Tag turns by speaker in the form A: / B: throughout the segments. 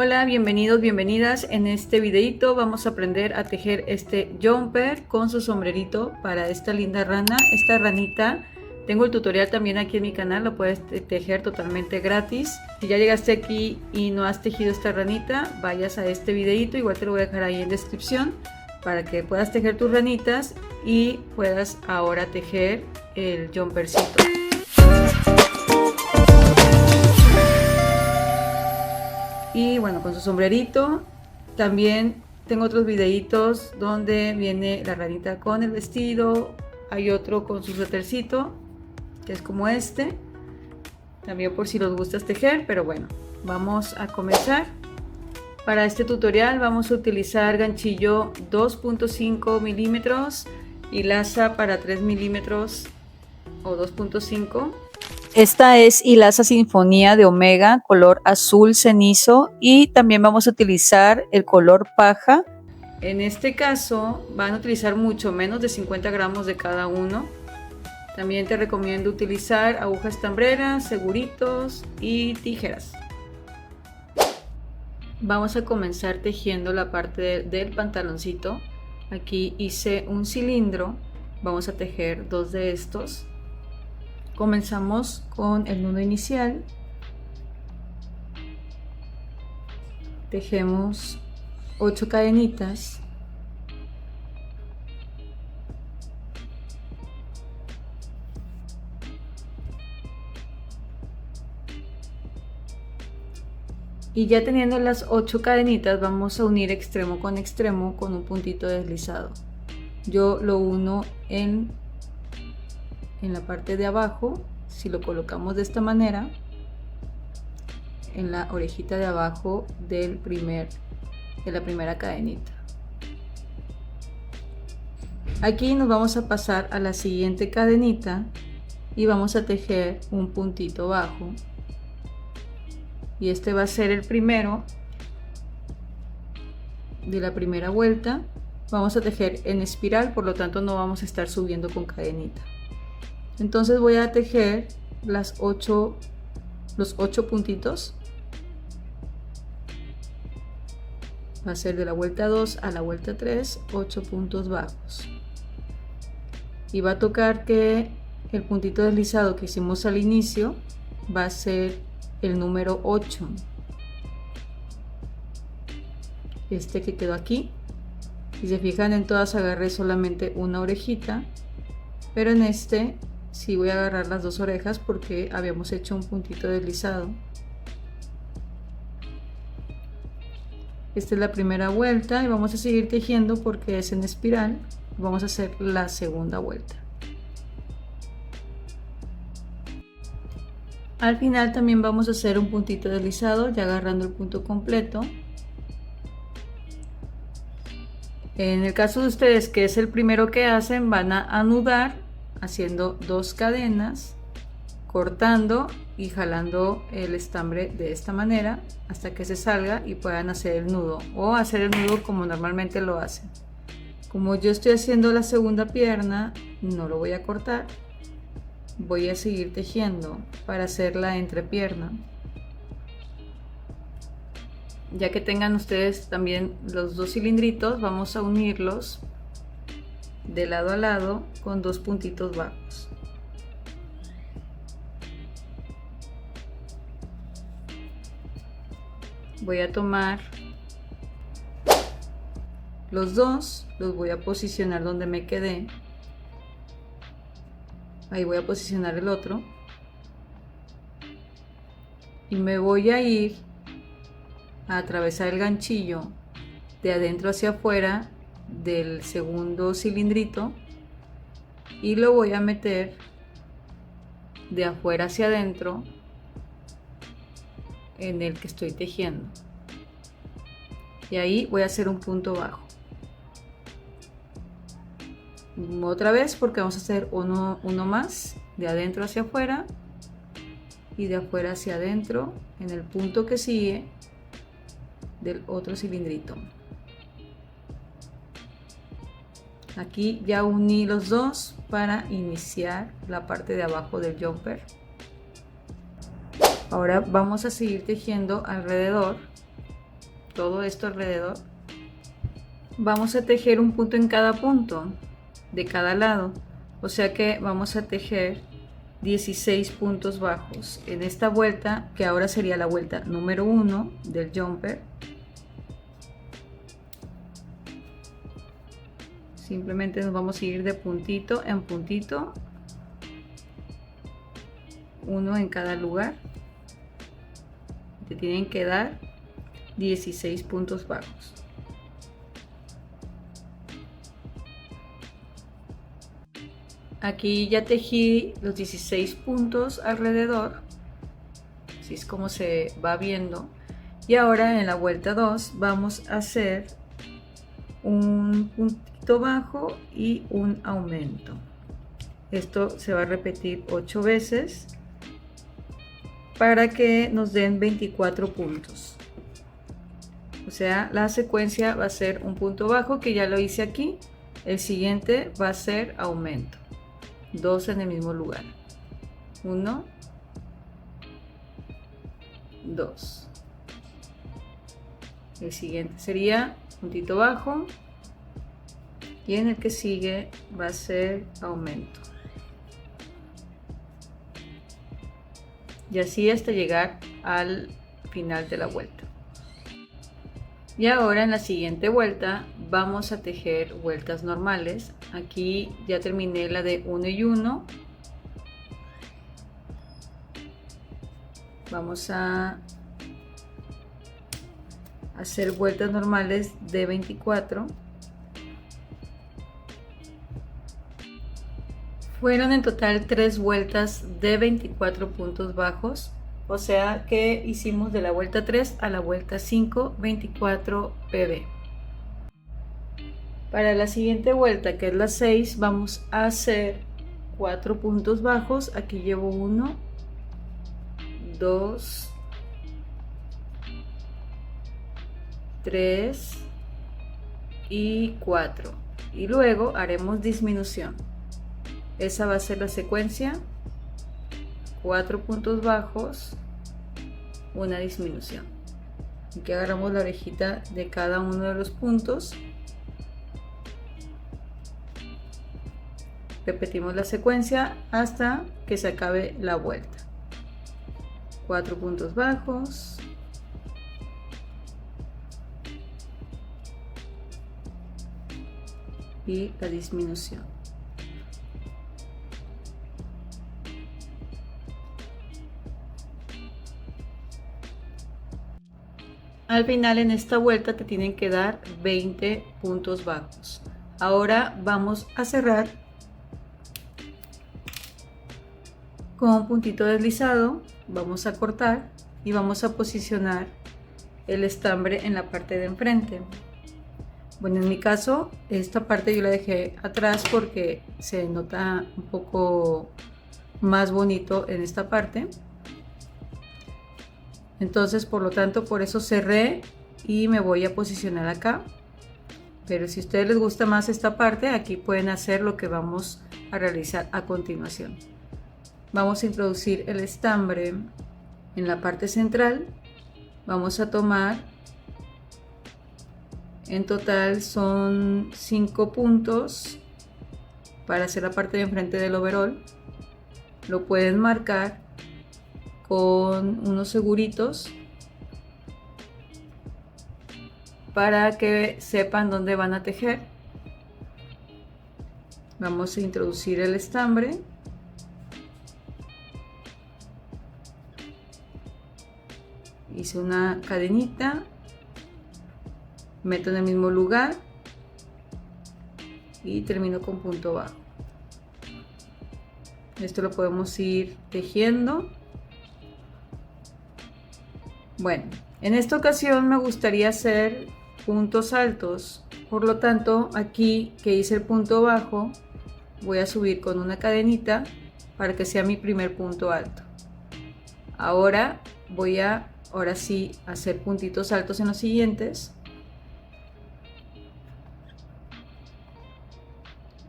A: Hola, bienvenidos, bienvenidas. En este videito vamos a aprender a tejer este jumper con su sombrerito para esta linda rana, esta ranita. Tengo el tutorial también aquí en mi canal, lo puedes tejer totalmente gratis. Si ya llegaste aquí y no has tejido esta ranita, vayas a este videito, igual te lo voy a dejar ahí en descripción para que puedas tejer tus ranitas y puedas ahora tejer el jumpercito. Y bueno, con su sombrerito. También tengo otros videitos donde viene la ranita con el vestido. Hay otro con su suétercito, que es como este. También por si los gustas tejer, pero bueno, vamos a comenzar. Para este tutorial vamos a utilizar ganchillo 2.5 milímetros y laza para 3 milímetros o 2.5. Esta es hilaza sinfonía de Omega, color azul cenizo, y también vamos a utilizar el color paja. En este caso van a utilizar mucho menos de 50 gramos de cada uno. También te recomiendo utilizar agujas estambreras, seguritos y tijeras. Vamos a comenzar tejiendo la parte del pantaloncito. Aquí hice un cilindro, vamos a tejer dos de estos. Comenzamos con el nudo inicial, tejemos 8 cadenitas, y ya teniendo las 8 cadenitas vamos a unir extremo con extremo con un puntito deslizado. Yo lo uno en la parte de abajo. Si lo colocamos de esta manera, en la orejita de abajo de la primera cadenita. Aquí nos vamos a pasar a la siguiente cadenita y vamos a tejer un puntito bajo, y este va a ser el primero de la primera vuelta. Vamos a tejer en espiral, por lo tanto no vamos a estar subiendo con cadenita. Entonces voy a tejer los 8 puntitos. Va a ser de la vuelta 2 a la vuelta 3, 8 puntos bajos. Y va a tocar que el puntito deslizado que hicimos al inicio va a ser el número 8. Este que quedó aquí. Si se fijan, en todas agarré solamente una orejita, pero en este sí voy a agarrar las dos orejas porque habíamos hecho un puntito deslizado. Esta es la primera vuelta y vamos a seguir tejiendo porque es en espiral. Vamos a hacer la segunda vuelta. Al final también vamos a hacer un puntito deslizado, ya agarrando el punto completo. En el caso de ustedes, que es el primero que hacen, van a anudar haciendo 2 cadenas, cortando y jalando el estambre de esta manera hasta que se salga y puedan hacer el nudo, o hacer el nudo como normalmente lo hacen. Como yo estoy haciendo la segunda pierna, no lo voy a cortar, voy a seguir tejiendo para hacer la entrepierna. Ya que tengan ustedes también los dos cilindritos, vamos a unirlos de lado a lado con 2 puntitos bajos. Voy a tomar los dos, los voy a posicionar donde me quedé. Ahí voy a posicionar el otro y me voy a ir a atravesar el ganchillo de adentro hacia afuera del segundo cilindrito y lo voy a meter de afuera hacia adentro en el que estoy tejiendo, y ahí voy a hacer un punto bajo otra vez porque vamos a hacer uno más de adentro hacia afuera y de afuera hacia adentro en el punto que sigue del otro cilindrito. Aquí ya uní los dos para iniciar la parte de abajo del jumper. Ahora vamos a seguir tejiendo alrededor todo esto alrededor. Vamos a tejer un punto en cada punto de cada lado, o sea que vamos a tejer 16 puntos bajos en esta vuelta, que ahora sería la vuelta número 1 del jumper. Simplemente nos vamos a ir de puntito en puntito, uno en cada lugar. Te tienen que dar 16 puntos bajos. Aquí ya tejí los 16 puntos alrededor, así es como se va viendo. Y ahora en la vuelta 2 vamos a hacer un puntito bajo y un aumento. Esto se va a repetir 8 veces para que nos den 24 puntos. O sea, la secuencia va a ser un punto bajo, que ya lo hice aquí. El siguiente va a ser aumento. 2 en el mismo lugar. 1, 2. El siguiente sería puntito bajo y en el que sigue va a ser aumento. Y así hasta llegar al final de la vuelta. Y ahora en la siguiente vuelta vamos a tejer vueltas normales. Aquí ya terminé la de 1 y 1. Vamos a hacer vueltas normales de 24. Fueron en total 3 vueltas de 24 puntos bajos. O sea que hicimos de la vuelta 3 a la vuelta 5, 24 pb. Para la siguiente vuelta, que es la 6, vamos a hacer 4 puntos bajos. Aquí llevo 1, 2, 3 y 4. Y luego haremos disminución. Esa va a ser la secuencia: 4 puntos bajos, una disminución. Aquí agarramos la orejita de cada uno de los puntos, repetimos la secuencia hasta que se acabe la vuelta. 4 puntos bajos, y la disminución. Al final en esta vuelta te tienen que dar 20 puntos bajos. Ahora vamos a cerrar con un puntito deslizado, vamos a cortar y vamos a posicionar el estambre en la parte de enfrente. Bueno, en mi caso esta parte yo la dejé atrás porque se nota un poco más bonito en esta parte. Entonces, por lo tanto, por eso cerré y me voy a posicionar acá. Pero si a ustedes les gusta más esta parte, aquí pueden hacer lo que vamos a realizar a continuación. Vamos a introducir el estambre en la parte central. Vamos a tomar, en total son 5 puntos para hacer la parte de enfrente del overol. Lo pueden marcar con unos seguritos para que sepan dónde van a tejer. Vamos a introducir el estambre. Hice una cadenita, meto en el mismo lugar y termino con punto bajo. Esto lo podemos ir tejiendo. Bueno, en esta ocasión me gustaría hacer puntos altos, por lo tanto aquí que hice el punto bajo voy a subir con una cadenita para que sea mi primer punto alto. Ahora voy a, ahora sí, hacer puntitos altos en los siguientes.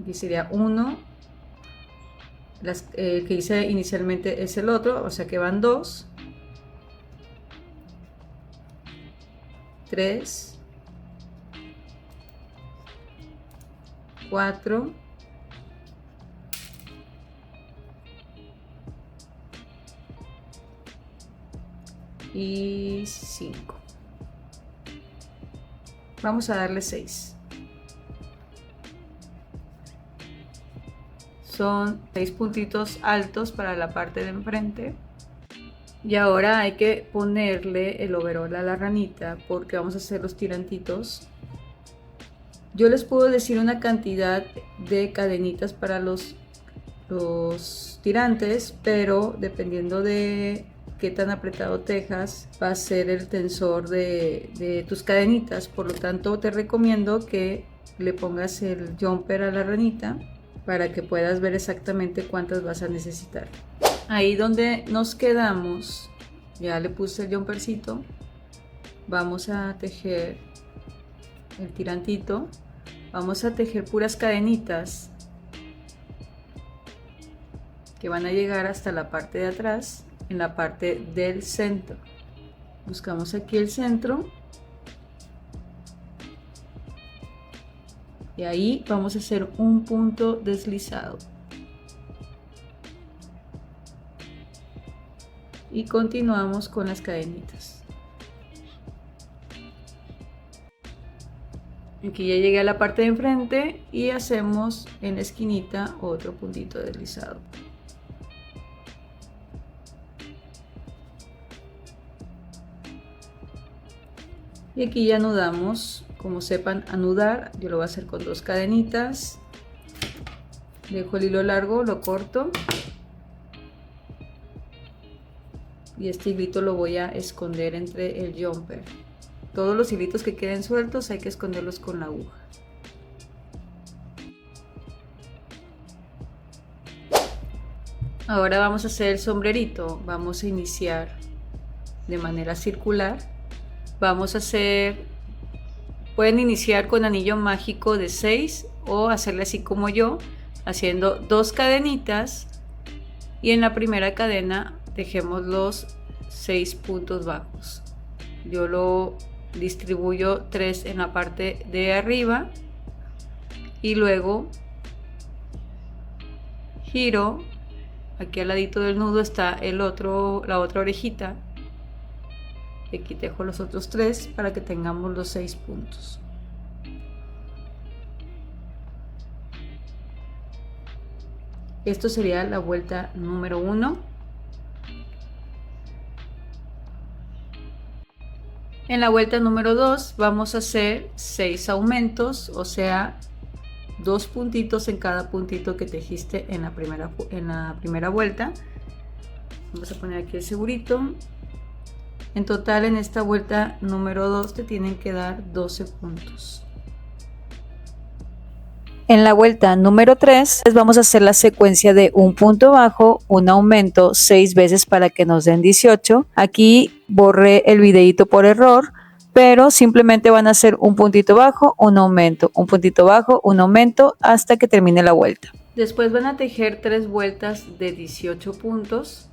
A: Aquí sería uno, el que hice inicialmente es el otro, o sea que van 2. 3, 4, y 5. Vamos a darle 6. Son 6 puntitos altos para la parte de enfrente. Y ahora hay que ponerle el overol a la ranita porque vamos a hacer los tirantitos. Yo les puedo decir una cantidad de cadenitas para los tirantes, pero dependiendo de qué tan apretado tejas va a ser el tensor de tus cadenitas. Por lo tanto, te recomiendo que le pongas el jumper a la ranita para que puedas ver exactamente cuántas vas a necesitar. Ahí donde nos quedamos, ya le puse el jumpercito. Vamos a tejer el tirantito. Vamos a tejer puras cadenitas que van a llegar hasta la parte de atrás, en la parte del centro. Buscamos aquí el centro y ahí vamos a hacer un punto deslizado y continuamos con las cadenitas. Aquí ya llegué a la parte de enfrente y hacemos en la esquinita otro puntito deslizado. Y aquí ya anudamos. Como sepan anudar, yo lo voy a hacer con 2 cadenitas. Dejo el hilo largo, lo corto. Y este hilito lo voy a esconder entre el jumper. Todos los hilitos que queden sueltos hay que esconderlos con la aguja. Ahora vamos a hacer el sombrerito. Vamos a iniciar de manera circular. Vamos a hacer, pueden iniciar con anillo mágico de 6 o hacerle así como yo, haciendo 2 cadenitas y en la primera cadena tejemos los 6 puntos bajos. Yo lo distribuyo 3 en la parte de arriba y luego giro. Aquí al ladito del nudo está la otra orejita. Y aquí tejo los otros 3 para que tengamos los 6 puntos. Esto sería la vuelta número 1. En la vuelta número 2 vamos a hacer 6 aumentos, o sea, 2 puntitos en cada puntito que tejiste en la primera vuelta. Vamos a poner aquí el segurito. En total en esta vuelta número 2 te tienen que dar 12 puntos. En la vuelta número 3 vamos a hacer la secuencia de un punto bajo, un aumento 6 veces para que nos den 18. Aquí borré el videito por error, pero simplemente van a hacer un puntito bajo, un aumento, un puntito bajo, un aumento hasta que termine la vuelta. Después van a tejer 3 vueltas de 18 puntos.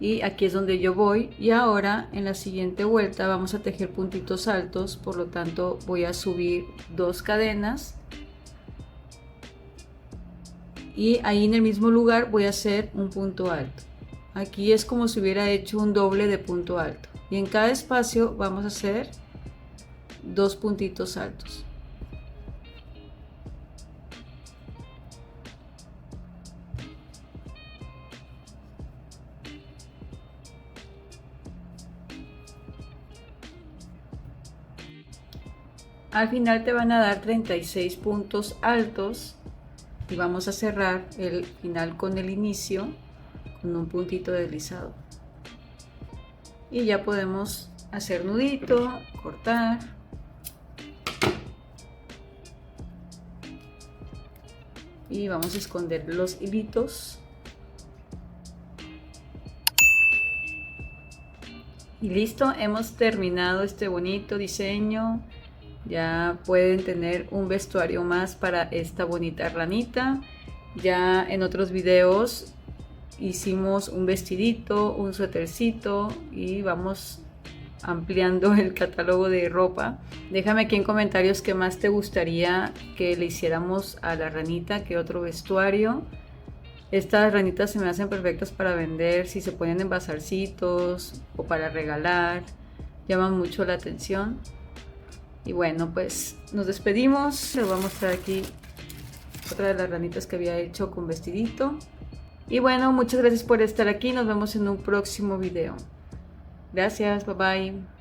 A: Y aquí es donde yo voy, y ahora en la siguiente vuelta vamos a tejer puntitos altos, por lo tanto voy a subir 2 cadenas y ahí en el mismo lugar voy a hacer un punto alto. Aquí es como si hubiera hecho un doble de punto alto y en cada espacio vamos a hacer 2 puntitos altos. Al final te van a dar 36 puntos altos y vamos a cerrar el final con el inicio con un puntito deslizado. Y ya podemos hacer nudito, cortar. Y vamos a esconder los hilitos. Y listo, hemos terminado este bonito diseño. Ya pueden tener un vestuario más para esta bonita ranita. Ya en otros videos hicimos un vestidito, un suétercito y vamos ampliando el catálogo de ropa. Déjame aquí en comentarios qué más te gustaría que le hiciéramos a la ranita, qué otro vestuario. Estas ranitas se me hacen perfectas para vender, si se ponen en bazarcitos o para regalar, llaman mucho la atención. Y bueno, pues nos despedimos. Les voy a mostrar aquí otra de las ranitas que había hecho con vestidito. Y bueno, muchas gracias por estar aquí, nos vemos en un próximo video. Gracias, bye bye.